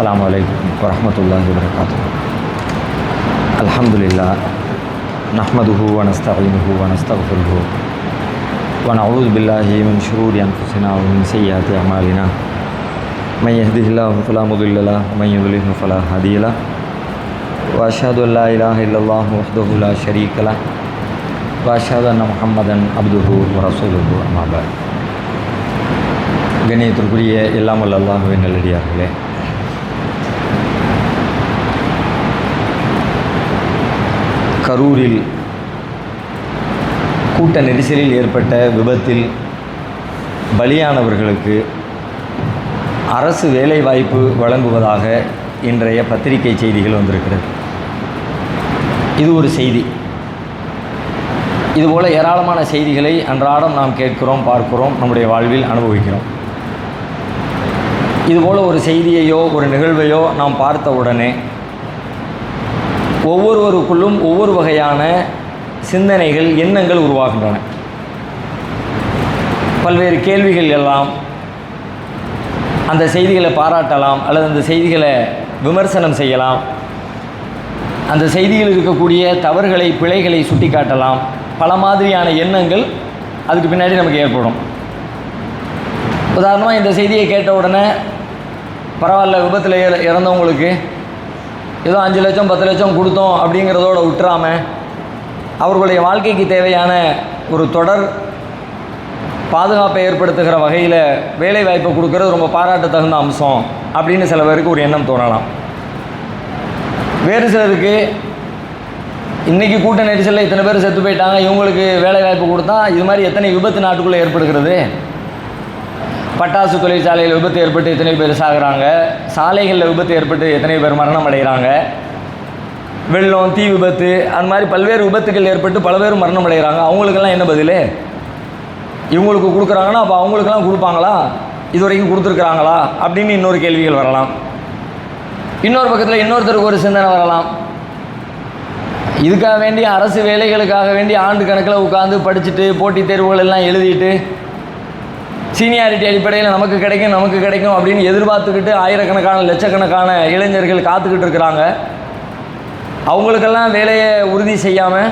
அஸ்ஸலாமு அலைக்கும் வரஹ்மத்துல்லாஹி வபரகாத்துஹு. அல்ஹம்துலில்லாஹ் நஹ்மதுஹு வ நஸ்தஈனுஹு வ நஸ்தக்ஃபிருஹு வ நஊது பில்லாஹி மின் ஷுரூரி அன்ஃபுஸினா வ மின் ஸய்யிஆத்தி அமாலினா. மன் யஹ்திஹில்லாஹு ஃபலா முதில்ல லஹு வ மன் யுضلில்ஹு ஃபலா ஹாதிய லஹு. வ அஷ்ஹது அன் லா இலாஹா இல்லல்லாஹு வஹ்தஹு லா ஷரீக லஹு வ அஷ்ஹது அன்ன முஹம்மதன் அப்துஹு வ ரசூலுஹு. அம்மா பஅத். கண்ணியத்திற்குரிய எல்லாம் வல்ல அல்லாஹ்வின் நல்லடியார்களே, கரூரில் கூட்ட நெரிசலில் ஏற்பட்ட விபத்தில் பலியானவர்களுக்கு அரசு வேலைவாய்ப்பு வழங்குவதாக இன்றைய பத்திரிகை செய்திகள் வந்திருக்கிறது. இது ஒரு செய்தி. இதுபோல் ஏராளமான செய்திகளை அன்றாடம் நாம் கேட்கிறோம், பார்க்கிறோம், நம்முடைய வாழ்வில் அனுபவிக்கிறோம். இதுபோல் ஒரு செய்தியையோ ஒரு நிகழ்வையோ நாம் பார்த்த உடனே ஒவ்வொருவருக்குள்ளும் ஒவ்வொரு வகையான சிந்தனைகள், எண்ணங்கள் உருவாகின்றன. பல்வேறு கேள்விகள் எல்லாம். அந்த செய்திகளை பாராட்டலாம் அல்லது அந்த செய்திகளை விமர்சனம் செய்யலாம். அந்த செய்தியில் இருக்கக்கூடிய தவறுகளை, பிழைகளை சுட்டி காட்டலாம். பல மாதிரியான எண்ணங்கள் அதுக்கு பின்னாடி நமக்கு ஏற்படும். உதாரணமாக இந்த செய்தியை கேட்ட உடனே பரவாயில்ல, விபத்தில் இறந்தவங்களுக்கு ஏதோ 5 லட்சம் 10 லட்சம் கொடுத்தோம் அப்படிங்கிறதோடு விட்டுறாமல் அவர்களுடைய வாழ்க்கைக்கு தேவையான ஒரு தொடர் பாதுகாப்பை ஏற்படுத்துகிற வகையில் வேலை வாய்ப்பை கொடுக்கறது ரொம்ப பாராட்ட தகுந்த அம்சம் அப்படின்னு சில பேருக்கு ஒரு எண்ணம் தோணலாம். வேறு சிலருக்கு இன்றைக்கி கூட்ட நெரிசலில் இத்தனை பேர் செத்து போயிட்டாங்க, இவங்களுக்கு வேலை வாய்ப்பு கொடுத்தா இது மாதிரி எத்தனை விபத்து நாட்டுக்குள்ளே ஏற்படுகிறது. பட்டாசு தொழிற்சாலையில் விபத்து ஏற்பட்டு எத்தனை பேர் சாகுறாங்க, சாலைகளில் விபத்து ஏற்பட்டு எத்தனை பேர் மரணம் அடைகிறாங்க, வெள்ளம், தீ விபத்து, அந்த மாதிரி பல்வேறு விபத்துகள் ஏற்பட்டு பல பேர் மரணம் அடைகிறாங்க. அவங்களுக்கெல்லாம் என்ன பதில்? இவங்களுக்கு கொடுக்குறாங்கன்னா அப்போ அவங்களுக்கெல்லாம் கொடுப்பாங்களா, இது வரைக்கும் கொடுத்துருக்குறாங்களா அப்படின்னு இன்னொரு கேள்விகள் வரலாம். இன்னொரு பக்கத்தில் இன்னொருத்தருக்கு ஒரு சிந்தனை வரலாம். இதுக்காக வேண்டி அரசு வேலைகளுக்காக வேண்டி ஆண்டு கணக்கில் உட்காந்து படிச்சுட்டு போட்டித் தேர்வுகள் எல்லாம் எழுதிட்டு சீனியாரிட்டி அடிப்படையில் நமக்கு கிடைக்கும் அப்படின்னு எதிர்பார்த்துக்கிட்டு ஆயிரக்கணக்கான லட்சக்கணக்கான இளைஞர்கள் காத்துக்கிட்டு இருக்கிறாங்க. அவங்களுக்கெல்லாம் வேலையை உறுதி செய்யாமல்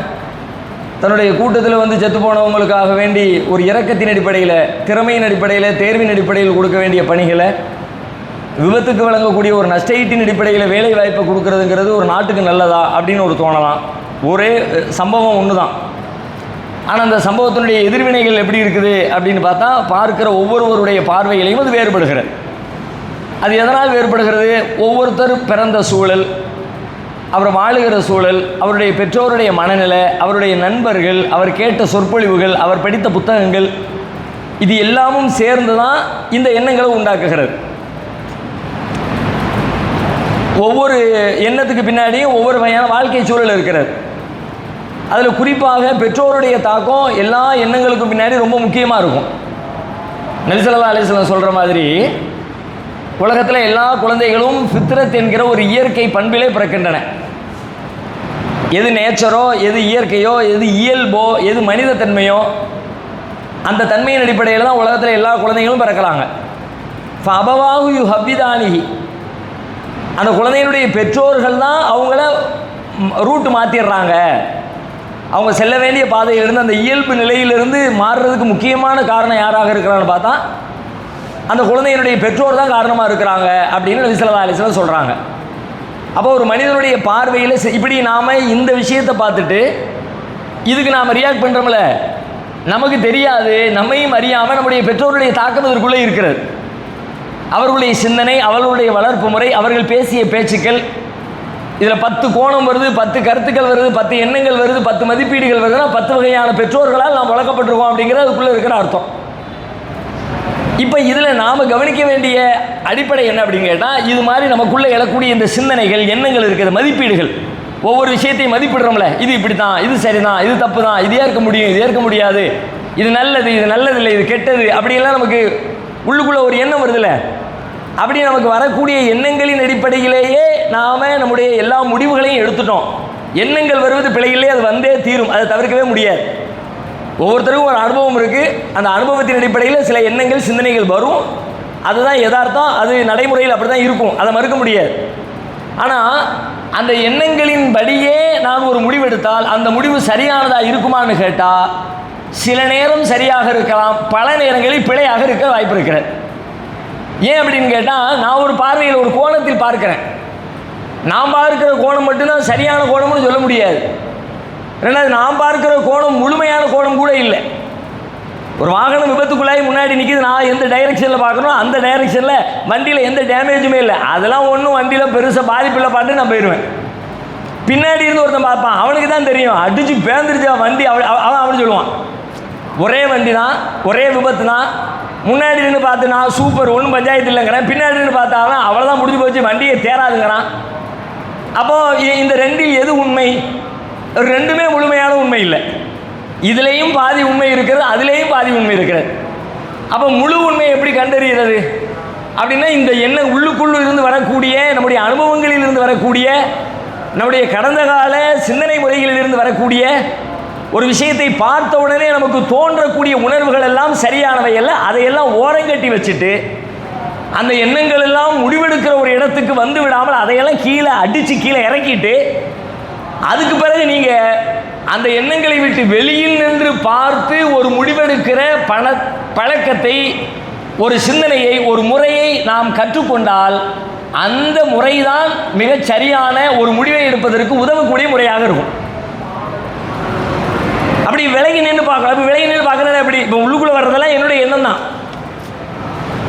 தன்னுடைய கூட்டத்தில் வந்து செத்து போனவங்களுக்காக வேண்டி ஒரு இரக்கத்தின் அடிப்படையில், திறமையின் அடிப்படையில், தேர்வின் அடிப்படையில் கொடுக்க வேண்டிய பணிகளை விபத்துக்கு வழங்கக்கூடிய ஒரு நஷ்டஈட்டின் அடிப்படையில் வேலை வாய்ப்பை கொடுக்கறதுங்கிறது ஒரு நாட்டுக்கு நல்லதா அப்படின்னு ஒரு தோணலாம். ஒரே சம்பவம் ஒன்று தான். ஆனால் அந்த சம்பவத்தினுடைய எதிர்வினைகள் எப்படி இருக்குது அப்படின்னு பார்த்தா பார்க்கிற ஒவ்வொருவருடைய பார்வைகளையும் அது வேறுபடுகிறது. அது எதனால் வேறுபடுகிறது? ஒவ்வொருத்தர் பிறந்த சூழல், அவர் வாழுகிற சூழல், அவருடைய பெற்றோருடைய மனநிலை, அவருடைய நண்பர்கள், அவர் கேட்ட சொற்பொழிவுகள், அவர் படித்த புத்தகங்கள், இது எல்லாமும் சேர்ந்து தான் இந்த எண்ணங்களை உண்டாக்குகிறது. ஒவ்வொரு எண்ணத்துக்கு பின்னாடியும் ஒவ்வொரு வகையான வாழ்க்கை சூழல் இருக்கிறது. அதில் குறிப்பாக பெற்றோருடைய தாக்கம் எல்லா எண்ணங்களுக்கும் பின்னாடி ரொம்ப முக்கியமாக இருக்கும். நபி ஸல்லல்லாஹு அலைஹி வஸல்லம் சொல்கிற மாதிரி உலகத்தில் எல்லா குழந்தைகளும் ஃபித்ரத் என்கிற ஒரு இயற்கை பண்பிலே பிறக்கின்றன. எது நேச்சரோ, எது இயற்கையோ, எது இயல்போ, எது மனித தன்மையோ, அந்த தன்மையின் அடிப்படையில் தான் உலகத்தில் எல்லா குழந்தைகளும் பிறக்கிறாங்க. ஃபஅபவாஹு யுஹவ்விதானிஹி, அந்த குழந்தையினுடைய பெற்றோர்கள் தான் அவங்கள ரூட்டு மாற்றிடுறாங்க. அவங்க செல்ல வேண்டிய பாதையிலிருந்து, அந்த இயல்பு நிலையிலிருந்து மாறுறதுக்கு முக்கியமான காரணம் யாராக இருக்கிறான்னு பார்த்தா அந்த குழந்தையினுடைய பெற்றோர் தான் காரணமாக இருக்கிறாங்க அப்படின்னு நபி ஸல்லல்லாஹு அலைஹி வஸல்லம் சொல்கிறாங்க. அப்போ ஒரு மனிதனுடைய பார்வையில் இப்படி நாம் இந்த விஷயத்தை பார்த்துட்டு இதுக்கு நாம் ரியாக்ட் பண்ணுறோம்ல, நமக்கு தெரியாது, நம்மையும் அறியாமல் நம்முடைய பெற்றோருடைய தாக்கம் இதற்குள்ளே இருக்கிறது. அவர்களுடைய சிந்தனை, அவர்களுடைய வளர்ப்பு முறை, அவர்கள் பேசிய பேச்சுக்கள், இதில் 10 கோணம் வருது, 10 கருத்துக்கள் வருது, 10 எண்ணங்கள் வருது, 10 மதிப்பீடுகள் வருதுன்னா 10 வகையான பெற்றோர்களால் நாம் வளர்க்கப்பட்டிருக்கோம் அப்படிங்கிறது அதுக்குள்ளே இருக்கிற அர்த்தம். இப்போ இதில் நாம் கவனிக்க வேண்டிய அடிப்படை என்ன அப்படின்னு கேட்டால், இது மாதிரி நமக்குள்ளே எழக்கூடிய இந்த சிந்தனைகள், எண்ணங்கள் இருக்கிறது, மதிப்பீடுகள், ஒவ்வொரு விஷயத்தையும் மதிப்பிடுறோம்ல, இது இப்படி தான், இது சரிதான், இது தப்பு தான், இது ஏற்க முடியும், இது ஏற்க முடியாது, இது நல்லது, இது நல்லதில்லை, இது கெட்டது, அப்படியெல்லாம் நமக்கு உள்ளுக்குள்ளே ஒரு எண்ணம் வருதுல்ல. அப்படி நமக்கு வரக்கூடிய எண்ணங்களின் அடிப்படையிலேயே நாம் நம்முடைய எல்லா முடிவுகளையும் எடுத்துட்டோம். எண்ணங்கள் வருவது பிழையிலே, அது வந்தே தீரும், அதை தவிர்க்கவே முடியாது. ஒவ்வொருத்தருக்கும் ஒரு அனுபவம் இருக்குது. அந்த அனுபவத்தின் அடிப்படையில் சில எண்ணங்கள், சிந்தனைகள் வரும். அதுதான் யதார்த்தம், அது நடைமுறையில் அப்படி தான் இருக்கும், அதை மறுக்க முடியாது. ஆனால் அந்த எண்ணங்களின் படியே நான் ஒரு முடிவெடுத்தால் அந்த முடிவு சரியானதாக இருக்குமான்னு கேட்டால் சில நேரம் சரியாக இருக்கலாம், பல நேரங்களில் பிழையாக இருக்க வாய்ப்பு இருக்கிறது. ஏன் அப்படின்னு கேட்டால், நான் ஒரு பார்வையில் ஒரு கோணத்தில் பார்க்கிறேன். நான் பார்க்கிற கோணம் மட்டும்தான் சரியான கோணம்னு சொல்ல முடியாது. ரெண்டாவது, நான் பார்க்கிற கோணம் முழுமையான கோணம் கூட இல்லை. ஒரு வாகனம் விபத்துக்குள்ளாகி முன்னாடி நிற்கிது, நான் எந்த டைரெக்ஷனில் பார்க்கணும் அந்த டைரெக்ஷனில் வண்டியில் எந்த டேமேஜுமே இல்லை, அதெல்லாம் ஒன்றும் வண்டியில் பெருசாக பாதிப்பில்லை பாட்டு நான் போயிடுவேன். பின்னாடி இருந்து ஒருத்தன் பார்ப்பான், அவனுக்கு தான் தெரியும் அடிச்சு பேந்துருச்சா வண்டி, அவன் சொல்லுவான் ஒரே வண்டி தான், ஒரே விபத்து தான். முன்னாடி இருந்து பார்த்து நான் சூப்பர், ஒன்றும் பஞ்சாயத்து இல்லைங்கிறேன். பின்னாடி இருந்து பார்த்தாலும் அவ்வளோதான், முடிஞ்சு போச்சு, வண்டியை தேராதுங்கிறான். அப்போது இந்த ரெண்டில் எது உண்மை? ரெண்டுமே முழுமையான உண்மை இல்லை. இதுலேயும் பாதி உண்மை இருக்கிறது, அதுலேயும் பாதி உண்மை இருக்கிறது. அப்போ முழு உண்மை எப்படி கண்டறிகிறது அப்படின்னா, இந்த எண்ணம் உள்ளுக்குள்ளே இருந்து வரக்கூடிய, நம்முடைய அனுபவங்களில் இருந்து வரக்கூடிய, நம்முடைய கடந்த கால சிந்தனை முறைகளில் இருந்து வரக்கூடிய ஒரு விஷயத்தை பார்த்த உடனே நமக்கு தோன்றக்கூடிய உணர்வுகள் எல்லாம் சரியானவை அல்ல. அதையெல்லாம் ஓரங்கட்டி வச்சுட்டு அந்த எண்ணங்கள் எல்லாம் முடிவெடுக்கிற ஒரு இடத்துக்கு வந்து விடாமல் அதையெல்லாம் கீழே அடித்து கீழே இறக்கிட்டு அதுக்கு பிறகு நீங்கள் அந்த எண்ணங்களை விட்டு வெளியில் நின்று பார்த்து ஒரு முடிவெடுக்கிற பழக்கத்தை, ஒரு சிந்தனையை, ஒரு முறையை நாம் கற்றுக்கொண்டால் அந்த முறைதான் மிகச் சரியான ஒரு முடிவை எடுப்பதற்கு உதவக்கூடிய முறையாக இருக்கும். அப்படி விலகி நின்று பார்க்கலாம். அப்படி விலகி நின்று பார்க்கறது எப்படி? இப்போ உள்ளுக்குள்ளே வர்றதெல்லாம் என்னுடைய எண்ணம் தான்,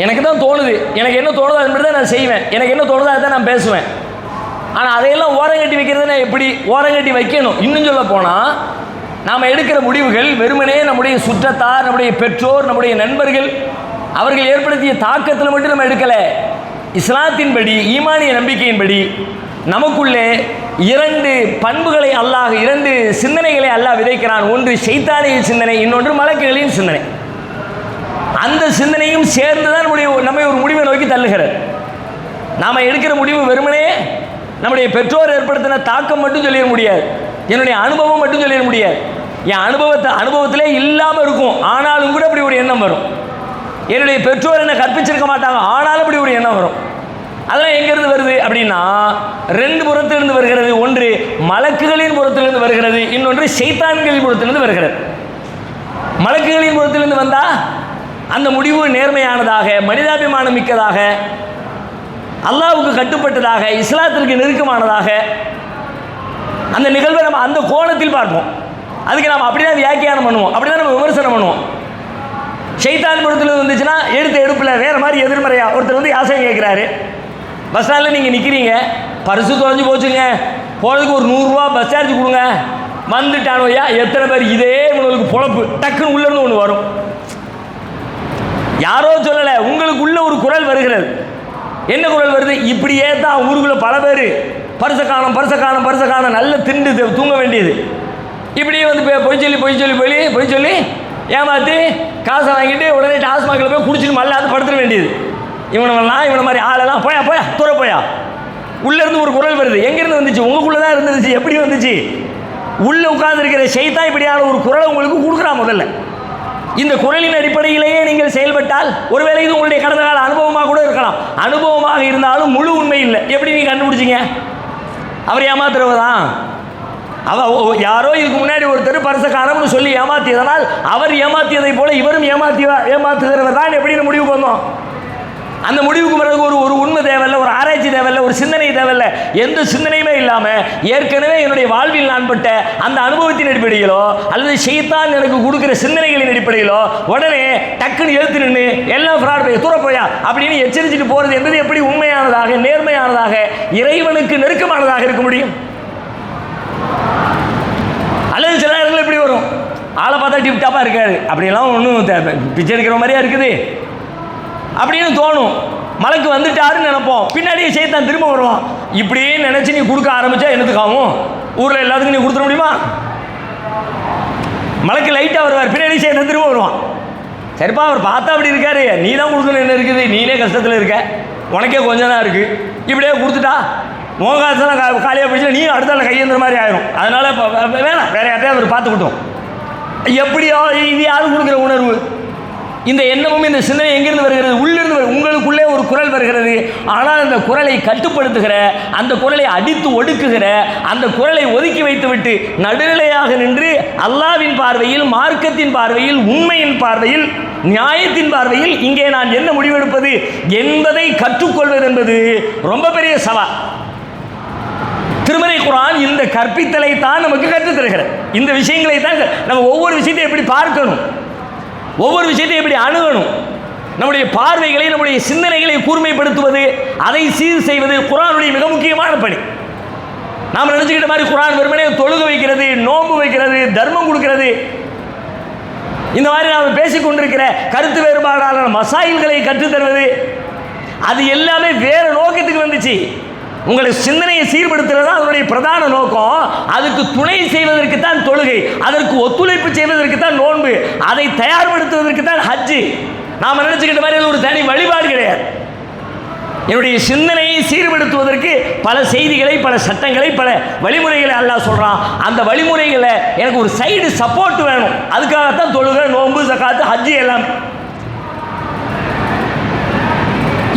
எனக்கு தான் தோணுது, எனக்கு என்ன தோணுதோ அது மட்டும் தான் நான் செய்வேன், எனக்கு என்ன தோணுதோ அதை தான் நான் பேசுவேன். ஆனால் அதையெல்லாம் ஓரங்கட்டி வைக்கிறதுனா எப்படி? ஓரங்கட்டி வைக்கணும். இன்னும் சொல்ல போனால், நாம் எடுக்கிற முடிவுகள் வெறுமனே நம்முடைய சுற்றத்தார், நம்முடைய பெற்றோர், நம்முடைய நண்பர்கள் அவர்கள் ஏற்படுத்திய தாக்கத்தில் மட்டும் நம்ம எடுக்கலை. இஸ்லாத்தின்படி, ஈமானிய நம்பிக்கையின்படி நமக்குள்ளே இரண்டு பண்புகளை அல்லாஹ், இரண்டு சிந்தனைகளை அல்லாஹ் விதைக்கிறான். ஒன்று ஷைத்தானிய சிந்தனை, இன்னொன்று மலக்குகளின் சிந்தனை. அந்த சிந்தனையும் சேர்ந்து தான் நம்மை ஒரு முடிவை நோக்கி தள்ளுகிறது. நாம் எடுக்கிற முடிவு வெறுமனே நம்முடைய பெற்றோர் ஏற்படுத்தின தாக்கம் மட்டும் சொல்லிட முடியாது, என்னுடைய அனுபவம் மட்டும் சொல்லிட முடியாது. என் அனுபவத்திலே இல்லாமல் இருக்கும், ஆனாலும் கூட அப்படி ஒரு எண்ணம் வரும். என்னுடைய பெற்றோர் என்ன கற்பிச்சிருக்க மாட்டாங்க, ஆனாலும் அப்படி ஒரு எண்ணம் வரும். அதெல்லாம் எங்கேருந்து வருது அப்படின்னா, ரெண்டு புறத்திலிருந்து வருகிறது. ஒன்று மலக்குகளின் புறத்திலிருந்து வருகிறது, இன்னொன்று ஷைத்தான்களின் புறத்திலிருந்து வருகிறது. மலக்குகளின் புறத்திலிருந்து வந்தால் அந்த முடிவு நேர்மையானதாக, மனிதாபிமானம் மிக்கதாக, அல்லாஹ்வுக்கு கட்டுப்பட்டதாக, இஸ்லாத்திற்கு நெருக்கமானதாக, அந்த நிகழ்வை நம்ம அந்த கோணத்தில் பார்ப்போம். அதுக்கு நாம் அப்படி தான் வியாக்கியானம் பண்ணுவோம், அப்படி தான் நம்ம விமர்சனம் பண்ணுவோம். ஷைத்தான் புறத்தில் வந்துச்சுன்னா எடுப்பில் வேறு மாதிரி எதிர்மறையா ஒருத்தர் வந்து யாசகம் கேட்குறாரு. பஸ் ஸ்டாண்டில் நீங்கள் நிற்கிறீங்க, பரிசு தொலைஞ்சு போச்சுங்க, போகிறதுக்கு ஒரு 100 ரூபா பஸ் சார்ஜ் கொடுங்க, வந்துட்டானோயா எத்தனை பேர், இதே உங்களுக்கு பொழப்பு, டக்குன்னு உள்ளேருந்து ஒன்று வரும். யாரோ சொல்லலை, உங்களுக்கு உள்ள ஒரு குரல் வருகிறது. என்ன குரல் வருது? இப்படியே தான் ஊருக்குள்ளே பல பேர் பரிசக்கானம் நல்ல திண்டு தூங்க வேண்டியது, இப்படியே வந்து பொய் சொல்லி ஏமாற்றி காசை வாங்கிட்டு உடனே டாஸ்மாகில் போய் குடிச்சிட்டு மல்லாது படுத்துட வேண்டியது. இவனை மாதிரி ஆளெல்லாம் போயா துற போயா. உள்ளேருந்து ஒரு குரல் வருது. எங்கேருந்து வந்துச்சு? உங்களுக்குள்ளே தான் இருந்துச்சு. எப்படி வந்துச்சு? உள்ளே உட்கார்ந்துருக்கிற ஷைத்தான் இப்படியான ஒரு குரலை உங்களுக்கு கொடுக்குறா. முதல்ல இந்த குரலின் அடிப்படையிலேயே நீங்கள் செயல்பட்டால், ஒருவேளை இது உங்களுடைய கடந்த கால அனுபவமாக கூட இருக்கலாம். அனுபவமாக இருந்தாலும் முழு உண்மை இல்லை. எப்படி நீங்கள் கண்டுபிடிச்சிங்க? அவர் ஏமாத்துறவதான். யாரோ இதுக்கு முன்னாடி ஒருத்தர் பரிசக்காரம்னு சொல்லி ஏமாத்தியதனால் அவர் ஏமாத்தியதை போல இவரும் ஏமாத்துகிறவர் தான் எப்படின்னு முடிவுக்கு வந்தோம். அந்த முடிவுக்கு பிறகு ஒரு உண்மை தேவையில்லை, ஒரு ஆராய்ச்சி தேவையில்லை, ஒரு சிந்தனை தேவையில்லை. எந்த சிந்தனையுமே இல்லாமல் ஏற்கனவே என்னுடைய வாழ்வில் நான் பட்ட அந்த அனுபவத்தின் அடிப்படையிலோ அல்லது ஷைத்தான் எனக்கு கொடுக்குற சிந்தனைகளின் அடிப்படையிலோ உடனே டக்குன்னு எழுத்து நின்று எல்லாம் ஃப்ராட் போய் துறப்போயா அப்படின்னு எச்சரிச்சுட்டு போகிறது என்பது எப்படி உண்மையானதாக, நேர்மையானதாக, இறைவனுக்கு நெருக்கமானதாக இருக்க முடியும்? அல்லது சில நேரங்கள் எப்படி வரும், ஆளை பார்த்தா டிப்டாப்பாக இருக்காரு, அப்படியெல்லாம் ஒன்றும் பிச்சை எடுக்கிற மாதிரியா இருக்குது அப்படின்னு தோணும். மலைக்கு வந்துட்டாருன்னு நினைப்போம், பின்னாடியே ஷைத்தான் திரும்ப வருவான். இப்படியே நினச்சி நீ கொடுக்க ஆரம்பித்தா என்னத்துக்காகும்? ஊரில் எல்லாத்துக்கும் நீ கொடுத்துட முடியுமா? மலைக்கு லைட்டாக வருவார், பின்னாடி ஷைத்தான் திரும்ப வருவான். சரிப்பா, அவர் பார்த்தா அப்படி இருக்காரு, நீ தான் கொடுக்கணும், என்ன இருக்குது, நீனே கஷ்டத்தில் இருக்க, உனக்கே கொஞ்சம் தான் இருக்குது, இப்படியே கொடுத்துட்டா மோகாசெல்லாம் காலியாக போயிடுச்சுன்னா நீ அடுத்தால கையேந்திர மாதிரி ஆயிரும். அதனால் இப்போ வேணாம், வேறு யார்ட்டையும் அவர் பார்த்துக்கிட்டோம். எப்படியோ இது யாரும் கொடுக்குற உணர்வு? இந்த எண்ணமும் இந்த சிந்தனை எங்கிருந்து வருகிறது? உள்ளிருந்து உங்களுக்குள்ளே ஒரு குரல் வருகிறது. ஆனால் அந்த குரலை கட்டுப்படுத்துகிற, அந்த குரலை அடித்து ஒடுக்குகிற, அந்த குரலை ஒதுக்கி வைத்துவிட்டு நடுநிலையாக நின்று அல்லாஹ்வின் பார்வையில், மார்க்கத்தின் பார்வையில், உண்மையின் பார்வையில், நியாயத்தின் பார்வையில் இங்கே நான் என்ன முடிவெடுப்பது என்பதை கற்றுக்கொள்வது என்பது ரொம்ப பெரிய சவால். திருமறை குர்ஆன் இந்த கற்பித்தலை தான் நமக்கு கற்றுத் தருகிறது. இந்த விஷயங்களை தான் நம்ம ஒவ்வொரு விஷயத்தையும் எப்படி பார்க்கணும், ஒவ்வொரு விஷயத்தையும் எப்படி அணுகணும், நம்முடைய பார்வைகளை, நம்முடைய சிந்தனைகளை கூர்மைப்படுத்துவது, அதை சீர் செய்வது குர்ஆனுடைய மிக முக்கியமான பணி. நாம் நினைச்சுக்கிட்ட மாதிரி குர்ஆன் வெறுமனே தொழுகை வைக்கிறது, நோன்பு வைக்கிறது, தர்மம் கொடுக்கிறது, இந்த மாதிரி நாம் பேசிக்கொண்டிருக்கிற கருத்து வேறுபாடான மசாயில்களை கற்றுத்தருவது, அது எல்லாமே வேறு நோக்கத்துக்கு வந்துச்சு. உங்களை சிந்தனையை சீர்படுத்துறது தான் அதனுடைய பிரதான நோக்கம். அதுக்கு துணை செய்வதற்கு தான் தொழுகை, அதற்கு ஒத்துழைப்பு செய்வதற்கு தான் நோன்பு, அதை தயார்படுத்துவதற்கு தான் ஹஜ்ஜு. நாம் நினைச்சுக்கிட்ட மாதிரி ஒரு தனி வழிபாடு கிடையாது. என்னுடைய சிந்தனையை சீர்படுத்துவதற்கு பல செய்திகளை, பல சட்டங்களை, பல வழிமுறைகளை அல்லாஹ் சொல்கிறான். அந்த வழிமுறைகளை எனக்கு ஒரு சைடு சப்போர்ட் வேணும். அதுக்காகத்தான் தொழுகை, நோன்பு, ஜகாத்து, ஹஜ்ஜு எல்லாம்.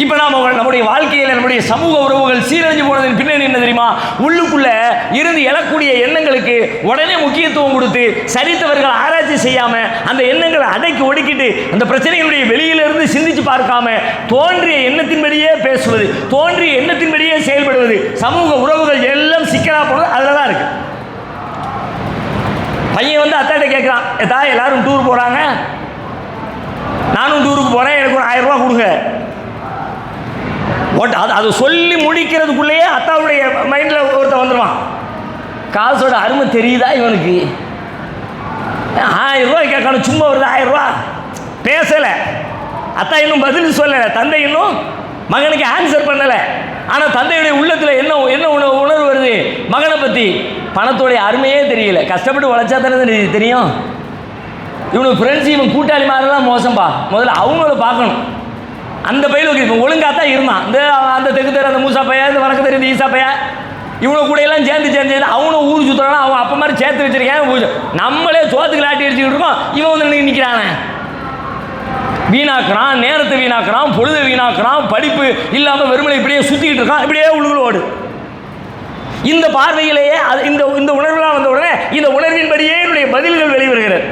இப்போ நாம் நம்முடைய வாழ்க்கையில் நம்முடைய சமூக உறவுகள் சீரழிஞ்சு போனதின் பின்னணி என்ன தெரியுமா? உள்ளுக்குள்ளே இருந்து எழக்கூடிய எண்ணங்களுக்கு உடனே முக்கியத்துவம் கொடுத்து சரித்தவர்கள் ஆராய்ச்சி செய்யாமல் அந்த எண்ணங்களை அடக்கி ஒடுக்கிட்டு அந்த பிரச்சனைகளுடைய வெளியிலிருந்து சிந்திச்சு பார்க்காம தோன்றிய எண்ணத்தின்படியே பேசுவது, தோன்றிய எண்ணத்தின்படியே செயல்படுவது, சமூக உறவுகள் எல்லாம் சிக்கலாக போனது அதில் தான் இருக்குது. பையன் வந்து அத்தாட்ட கேட்குறான், ஏதா எல்லாரும் டூர் போகிறாங்க, நானும் டூருக்கு போகிறேன், எனக்கு ஒரு 1000 ரூபா கொடுங்க. அதை சொல்லி முடிக்கிறதுக்குள்ளேயே அத்தாவுடைய மைண்டில் ஒருத்தர் வந்துடுவான். காசோட அருமை தெரியுதா இவனுக்கு? 1000 ரூபாய் கேட்கணும், சும்மா வருது 1000 ரூபா. பேசலை, அத்தா இன்னும் பதில் சொல்லலை, தந்தை இன்னும் மகனுக்கு ஆன்சர் பண்ணலை. ஆனால் தந்தையுடைய உள்ளத்தில் என்ன என்ன உணர்வு வருது மகனை பற்றி? பணத்தோடைய அருமையே தெரியல. கஷ்டப்பட்டு உழைச்சா தானே தெரியும். இவனுக்கு ஃப்ரெண்ட்ஸ், இவன் கூட்டாளி மாதிரிலாம் மோசம்பா. முதல்ல அவங்கள பார்க்கணும். அந்த பையனுக்கு இப்போ ஒழுங்காக தான் இருந்தான். அந்த தெற்கு தெரு, அந்த மூசா பையன், இந்த வடக்கு தெரு, இந்த ஈசா பையன், இவனை கூட எல்லாம் சேர்ந்து அவனும் ஊர் சுற்றுறானா, அவன் அப்போ மாதிரி சேர்த்து வச்சிருக்கேன். நம்மளே சோத்துக்கு லாட்டி அடிச்சுக்கிட்டு இருக்கோம், இவன் வந்து நிற்கிறானே. வீணாக்குறான், நேரத்தை வீணாக்குறான், பொழுதை வீணாக்குறான், படிப்பு இல்லாமல் வெறுமனை இப்படியே சுற்றிக்கிட்டு இருக்கான். இப்படியே உள்ளுகளோடு இந்த பார்வையிலேயே இந்த உணர்வுலாம் வந்த உடனே இந்த உணர்வின்படியே என்னுடைய பதில்கள் வெளிவருகிறது.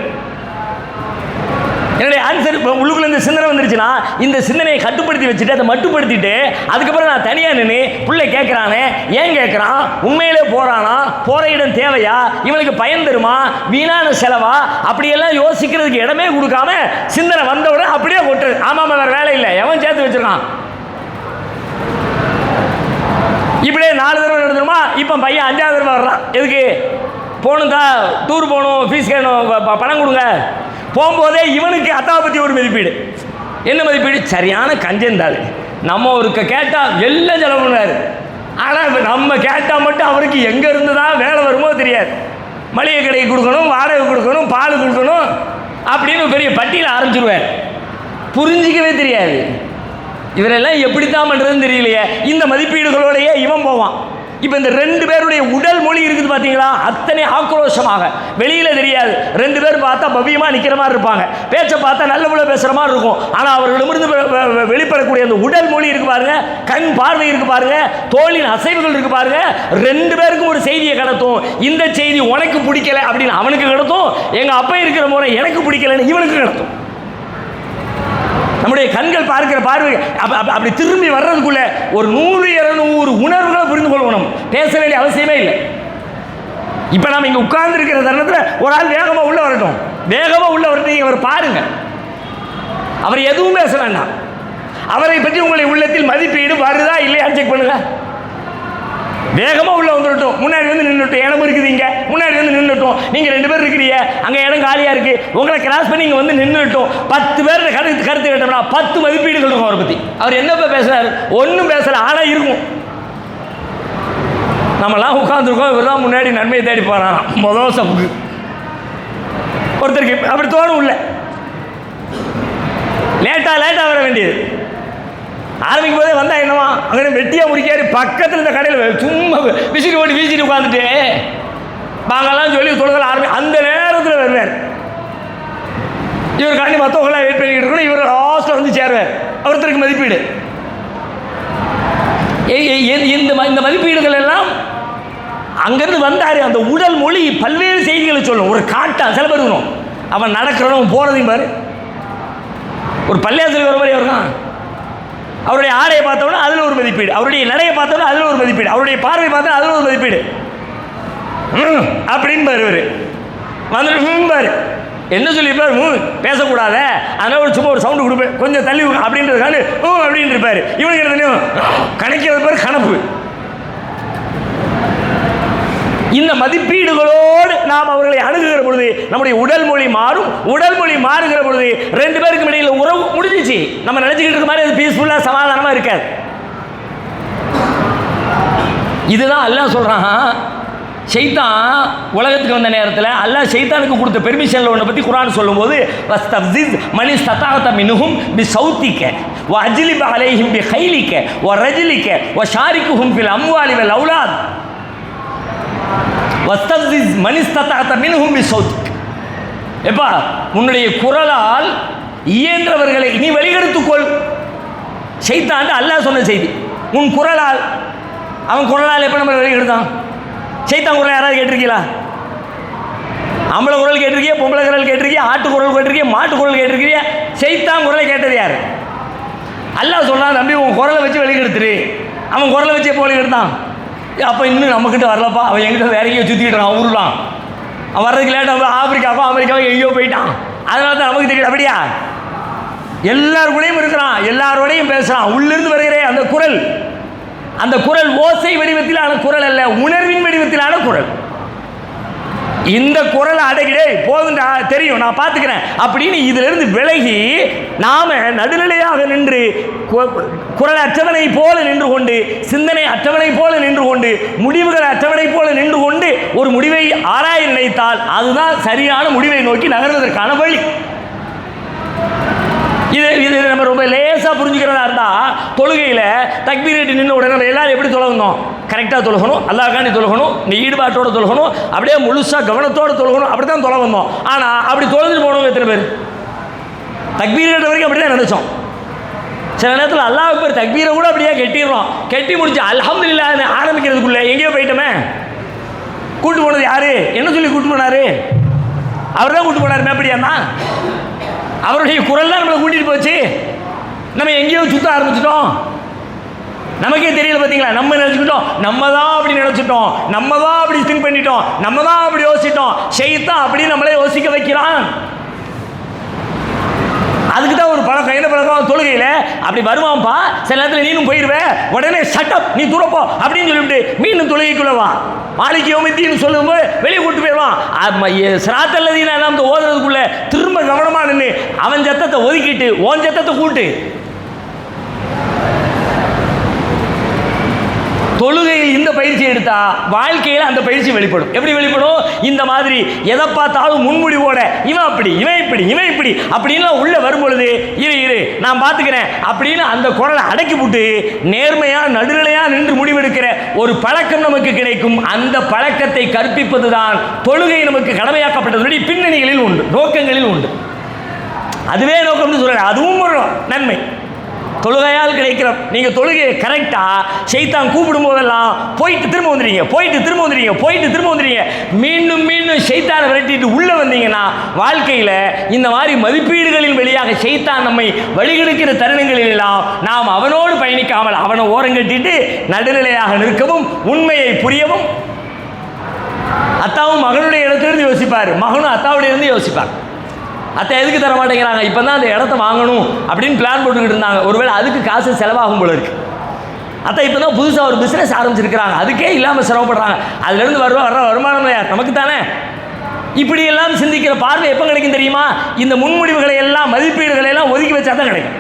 என்னுடைய ஆன்சர் உள்ளுக்குள்ள இந்த சிந்தனை வந்துருச்சுன்னா இந்த சிந்தனையை கட்டுப்படுத்தி வச்சுட்டு அதை மட்டுப்படுத்திட்டு அதுக்கப்புறம் நான் தனியாக நின்று பிள்ளை கேட்குறானே, ஏன் கேட்குறான், உண்மையிலே போகிறானா, போகிற இடம் தேவையா, இவனுக்கு பயன் தருமா, வீணான செலவா, அப்படியெல்லாம் யோசிக்கிறதுக்கு இடமே கொடுக்காம சிந்தனை வந்தவுடனே அப்படியே கொட்டுறது. ஆமாம், வேறு வேலை இல்லை, எவன் சேர்த்து வச்சுருக்கான். இப்படியே 4 தடவை நடந்துருமா? இப்போ பையன் 5ஆவது தடவை வர்றான். எதுக்கு போகணுந்தா? டூர் போகணும், ஃபீஸ் கேட்கணும், பணம் கொடுங்க. போகும்போதே இவனுக்கு அத்தாவை பற்றி ஒரு மதிப்பீடு. என்ன மதிப்பீடு? சரியான கஞ்சந்தாள், நம்ம ஒரு கேட்டால் எல்லாம் செலவு பண்ணுவார். ஆனால் நம்ம கேட்டால் மட்டும் அவருக்கு எங்கே இருந்து தான் வேலை வருமோ தெரியாது. மளிகை கடைக்கு கொடுக்கணும், வாடகை கொடுக்கணும், பால் கொடுக்கணும் அப்படின்னு பெரிய பட்டியல் ஆரம்பிச்சிருவார். புரிஞ்சிக்கவே தெரியாது. இவரெல்லாம் எப்படித்தான் பண்ணுறதுன்னு தெரியலையே. இந்த மதிப்பீடுகளோடையே இவன் போவான். இப்போ இந்த 2 பேருடைய உடல் மொழி இருக்குது பார்த்தீங்களா, அத்தனை ஆக்ரோஷமாக வெளியில் தெரியாது. 2 பேர் பார்த்தா பவ்யமாக நிற்கிற மாதிரி இருப்பாங்க, பேச்சை பார்த்தா நல்ல போல பேசுகிற மாதிரி இருக்கும். ஆனால் அவர்களிடமிருந்து வெளிப்படக்கூடிய அந்த உடல் மொழி இருக்கு பாருங்க, கண் பார்வை இருக்கு பாருங்க, தோளின் அசைவுகள் இருக்கு பாருங்க, 2 பேருக்கும் ஒரு செய்தியை கடத்தும். இந்த செய்தி உனக்கு பிடிக்கல அப்படின்னு அவனுக்கு கடத்தும், எங்கள் அப்பா இருக்கிற முறை எனக்கு பிடிக்கலன்னு இவனுக்கு கடத்தும். நம்முடைய கண்கள் பார்க்கிற பார்வை அப்படி திரும்பி வர்றதுக்குள்ள ஒரு 100-200 உணர்வுகளை புரிந்து கொள்ளணும். பேச வேண்டிய அவசியமே இல்லை. இப்போ நாம் இங்கே உட்கார்ந்து இருக்கிற தருணத்தில் ஒரு ஆள் வேகமாக உள்ள வரட்டும், வேகமாக உள்ள வரட்டும், நீங்கள் அவர் பாருங்க, அவர் எதுவும் பேச வேண்டாம். அவரை பற்றி உங்களுடைய உள்ளத்தில் மதிப்பீடு வருதா இல்லையான்னு செக் பண்ணுங்க. வேகமாக உள்ள வந்துடட்டும், முன்னாடி வந்து நின்றுட்டோம், இடம் இருக்குது, இங்கே முன்னாடி வந்து நின்றுட்டோம், நீங்கள் 2 பேர் இருக்கிறீங்க, அங்கே இடம் காலியாக இருக்குது, உங்களை கிராஸ் பண்ணி இங்கே வந்து நின்றுட்டோம். 10 பேர் கருத்து கேட்டோம்னா 10 மதிப்பீடுகள் இருக்கும் அவரை பற்றி. அவர் என்னப்போ பேசுகிறார்? ஒன்றும் பேசலை, ஆனால் இருக்கும். நம்மலாம் உட்காந்துருக்கோம், இவர் தான் முன்னாடி நன்மையை தேடி போகிறாராம் முதல் சப்புக்கு. ஒருத்தருக்கு அப்படி தோணும், இல்லை லேட்டாக வர வேண்டியது. ஆரம்பிக்கும் போதே வந்தால் என்னவா, அங்கே வெட்டியாக முடிக்காரு பக்கத்தில் இந்த கடையில் சும்மா விசிறி ஓடி வீசிட்டு உட்காந்துட்டு வாங்கலாம் சொல்லி தொழுதல் அந்த நேரத்தில் வருவார். இவருக்காண்டி மற்றவங்களாம் வெயிட் பண்ணிக்கிட்டு இருக்கணும். இவர் லாஸ்ட்டில் வந்து சேருவார். ஒருத்தருக்கு மதிப்பீடு. இந்த மதிப்பீடுகள் எல்லாம் அங்கிருந்து வந்தாரு. அந்த உடல் மொழி பல்வேறு செய்திகளை சொல்லும். ஒரு காட்டா சில பேர் இருக்கணும், அவன் நடக்கிறவன் போறதையும் பாரு. ஒரு பள்ளியாசிரியர் வர மாதிரி இருக்கான். அவருடைய ஆடையை பார்த்தோன்னா அதில் ஒரு மதிப்பீடு, அவருடைய நடையை பார்த்தோன்னா அதில் ஒரு மதிப்பீடு, அவருடைய பார்வை பார்த்தா அதில் ஒரு மதிப்பீடு அப்படின்னு பாரு. வந்துட்டு பாரு என்ன சொல்லியிருப்பார், பேசக்கூடாத, அதனால ஒரு சும்மா ஒரு சவுண்டு கொடுப்பேன், கொஞ்சம் தள்ளி அப்படின்றதுக்காண்டு அப்படின்னு இருப்பார். இவனுக்கு என்ன தெரியும், கணக்கிறது பேர் கணப்பு. இந்த மதிப்பீடுகளோடு நாம் அவர்களை அணுகுகிற பொழுது நம்முடைய உடல் மொழி மாறும். உடல் மொழி மாறுகிற பொழுது ரெண்டு பேருக்கும் இடையில் உறவு முடிஞ்சிச்சு. நம்ம நினைச்சுக்கிட்டு இருக்க மாதிரி அது பீஸ்ஃபுல்லாக சமாதானமாக இருக்காது. இதுதான் அல்லாஹ் சொல்றான். ஷைத்தான் உலகத்துக்கு வந்த நேரத்தில் அல்லாஹ் ஷைத்தானுக்கு கொடுத்த பெர்மிஷனில் ஒன்றை பற்றி குர்ஆன் சொல்லும்போது வஸ்தஃப்ஸிஸ் மன் இஸ்ததஅத மின்ஹும் பிஸௌதிக வஅஜ்லிப் அலைஹிம் பிகைலிக வரஜ்லிக வஷாரிக்குஹும் ஃபில் அம்வாலி வல் அவுலாத் வஸ்தஃப்ஸிஸ் மன் இஸ்ததஅத மின்ஹும் பிஸௌதிக. எப்பா உன்னுடைய குரலால் இயன்றவர்களை நீ வெளியெடுத்துக்கொள். ஷைத்தான் அல்லாஹ் சொன்ன செய்தி. உன் குரலால், அவன் குரலால் எப்போ நம்ம வெளியெடுத்தான்? ஷைத்தான் குரல் யாராவது கேட்டிருக்கீங்களா? ஆம்பளை குரல் கேட்டிருக்கியா, பொம்பளை குரல் கேட்டிருக்கியா, ஆட்டு குரல் கேட்டிருக்கியா, மாட்டு குரல் கேட்டிருக்கியா? ஷைத்தான் குரலை கேட்டது யார்? அல்லாஹ் சொல்றான், தம்பி உன் குரலை வச்சு வெளியெடுத்துரு. அவன் குரலை வச்சு எப்போ வெளியெடுத்தான்? அப்போ இன்னும் நம்மக்கிட்ட வரலப்பா, அவன் எங்கிட்ட வேற எங்கேயோ சுற்றிக்கிட்டு இருக்கான், ஊருலாம் அவன் வர்றதுக்கு லேட்டாக ஆப்பிரிக்காவோ அமெரிக்காவோ எங்கேயோ போயிட்டான். அதனால தான் நமக்கு தெரியுது. அப்படியா? எல்லாருக்கூடையும் இருக்கிறான், எல்லாரோடையும் பேசுகிறான். உள்ளிருந்து வருகிற அந்த குரல், அந்த குரல் ஓசை வடிவத்திலான குரல் அல்ல, உணர்வின் வடிவத்திலான குரல். இந்த குரலை அடக்கிடே போதுண்டா, தெரியும், நான் பார்த்துக்கிறேன் அப்படின்னு இதிலிருந்து விலகி நாம நடுநிலையாக நின்று குரல் அற்றவனை போல நின்று கொண்டு, சிந்தனை அற்றவனை போல நின்று கொண்டு, முடிவுகள் அற்றவனை போல நின்று கொண்டு ஒரு முடிவை ஆராய நினைத்தால் அதுதான் சரியான முடிவை நோக்கி நகர்வதற்கான வழி. இது நம்ம ரொம்ப லேசாக புரிஞ்சுக்கிறதா இருந்தால், தொழுகையில் தக்பீர் கட்டி நின்று உடனே நம்ம எல்லாரும் எப்படி தொழணும்? கரெக்டாக தொழுகணும், அல்லாஹ்காண்டி தொழுகணும், நீ ஈடுபாட்டோடு தொழுகணும், அப்படியே முழுசாக கவனத்தோடு தொழுகணும். அப்படி தான் தொலை வந்தோம். ஆனால் அப்படி தொலைஞ்சிட்டு போனவங்க எத்தனை பேர்? தக்பீர் கட்ட வரைக்கும் அப்படி தான் நினச்சோம். சில நேரத்தில் அல்லாஹ் அக்பர் தக்பீரை கூட அப்படியே கட்டிடுறோம். கட்டி முடிச்சு அல்ஹம்துலில்லாஹ்னு ஆரம்பிக்கிறதுக்குள்ளே எங்கேயோ போயிட்டோமே. கூட்டு போனது யாரு? என்ன சொல்லி கூட்டு போனாரு? அவர் தான் கூட்டு போனார். அப்படியாண்ணா அவருடைய குரல் தான் நம்மளை கூட்டிகிட்டு போச்சு. நம்ம எங்கேயோ சுத்த ஆரம்பிச்சிட்டோம், நமக்கே தெரியல. பார்த்தீங்களா? நம்ம நினச்சிக்கிட்டோம், நம்ம தான் அப்படி நினச்சிட்டோம், நம்ம தான் அப்படி திங்க் பண்ணிட்டோம், நம்ம தான் அப்படி யோசிச்சிட்டோம். ஷைத்தான் அப்படி நம்மளே யோசிக்க வைக்கிறான். அதுக்கு தான் ஒரு பழக்கம். என்ன பழக்கம்? தொழுகையில் அப்படி வருவான்ப்பா, சில நேரத்தில் நீனும் போயிடுவேன், உடனே ஷட்டப் நீ தூரப்போ அப்படின்னு சொல்லிவிட்டு மீண்டும் தொழுகைக்குள்ளவான். மாலிக் யௌமித்தீன் சொல்லும்போது வெளியே கூட்டு போயிடுவான். சிராத்தல்லதீன நாம் ஓதுறதுக்குள்ள திரும்ப கவனமாக நின்று அவன் சத்தத்தை ஒதுக்கிட்டு ஓன் சத்தத்தை கூட்டு. தொழுகையில் இந்த பயிற்சி எடுத்தா வாழ்க்கையில் அந்த பயிற்சி வெளிப்படும். எப்படி வெளிப்படும்? இந்த மாதிரி எதை பார்த்தாலும் முன்முடிவோட இவன் அப்படி, இவன் இப்படி, இவன் இப்படி அப்படின்லாம் உள்ள வரும்பொழுது இரு நான் பார்த்துக்கிறேன் அப்படின்னு அந்த குரலை அடக்கி போட்டு நேர்மையாக நடுநிலையாக நின்று முடிவெடுக்கிற ஒரு பழக்கம் நமக்கு கிடைக்கும். அந்த பழக்கத்தை கற்பிப்பது தான் தொழுகை நமக்கு கடமையாக்கப்பட்டதனுடைய பின்னணிகளில் உண்டு, நோக்கங்களில் உண்டு. அதுவே நோக்கம்னு சொல்கிறேன், அதுவும் ஒரு நன்மை. தொழுகையால் கிடைக்கிற நீங்கள் தொழுகையை கரெக்டாக ஷைத்தான் கூப்பிடும் போதெல்லாம் போயிட்டு திரும்ப வந்துடுறீங்க, போயிட்டு திரும்ப வந்துடுறீங்க, போயிட்டு திரும்ப வந்துடுறீங்க. மீண்டும் மீண்டும் ஷைத்தானை விரட்டிட்டு உள்ளே வந்தீங்கன்னா வாழ்க்கையில் இந்த மாதிரி மதிப்பீடுகளின் வழியாக ஷைத்தான் நம்மை வழிகெடுக்கிற தருணங்களில் எல்லாம் நாம் அவனோடு பயணிக்காமல் அவனை ஓரங்கட்டிட்டு நடுநிலையாக நிற்கவும் உண்மையை புரியவும். அத்தாவும் மகனுடைய இடத்திலிருந்து யோசிப்பார், மகனும் அத்தாவுடைய இருந்து யோசிப்பார். அத்தை எதுக்கு தர மாட்டேங்கிறாங்க? இப்போ தான் அந்த இடத்த வாங்கணும் அப்படின்னு பிளான் போட்டுக்கிட்டு இருந்தாங்க. ஒருவேளை அதுக்கு காசு செலவாகும் போல இருக்கு. அத்தை இப்போ தான் புதுசாக ஒரு பிஸ்னஸ் ஆரம்பிச்சிருக்கிறாங்க, அதுக்கே இல்லாமல் சிரமப்படுறாங்க. அதுலேருந்து வர்ற வருமானம் யார்? நமக்கு தானே. இப்படியெல்லாம் சிந்திக்கிற பார்வை எப்போ கிடைக்கும் தெரியுமா? இந்த முன்முடிவுகளை எல்லாம், மதிப்பீடுகளை எல்லாம் ஒதுக்கி வச்சா தான் கிடைக்கும்.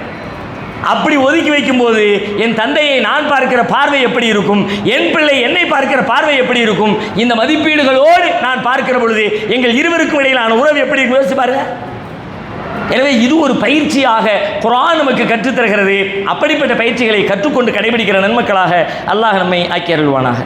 அப்படி ஒதுக்கி வைக்கும்போது என் தந்தையை நான் பார்க்கிற பார்வை எப்படி இருக்கும், என் பிள்ளை என்னை பார்க்கிற பார்வை எப்படி இருக்கும், இந்த மதிப்பீடுகளோடு நான் பார்க்கிற பொழுது எங்கள் இருவருக்கும் இடையிலான உறவு எப்படி இருக்கும் யோசிச்சு பாருங்க. எனவே இது ஒரு பயிற்சியாக குர்ஆன் நமக்கு கற்றுத்தருகிறது. அப்படிப்பட்ட பயிற்சிகளை கற்றுக்கொண்டு கடைபிடிக்கிற நன்மக்களாக அல்லாஹ் நம்மை ஆக்கி அருள்வானாக.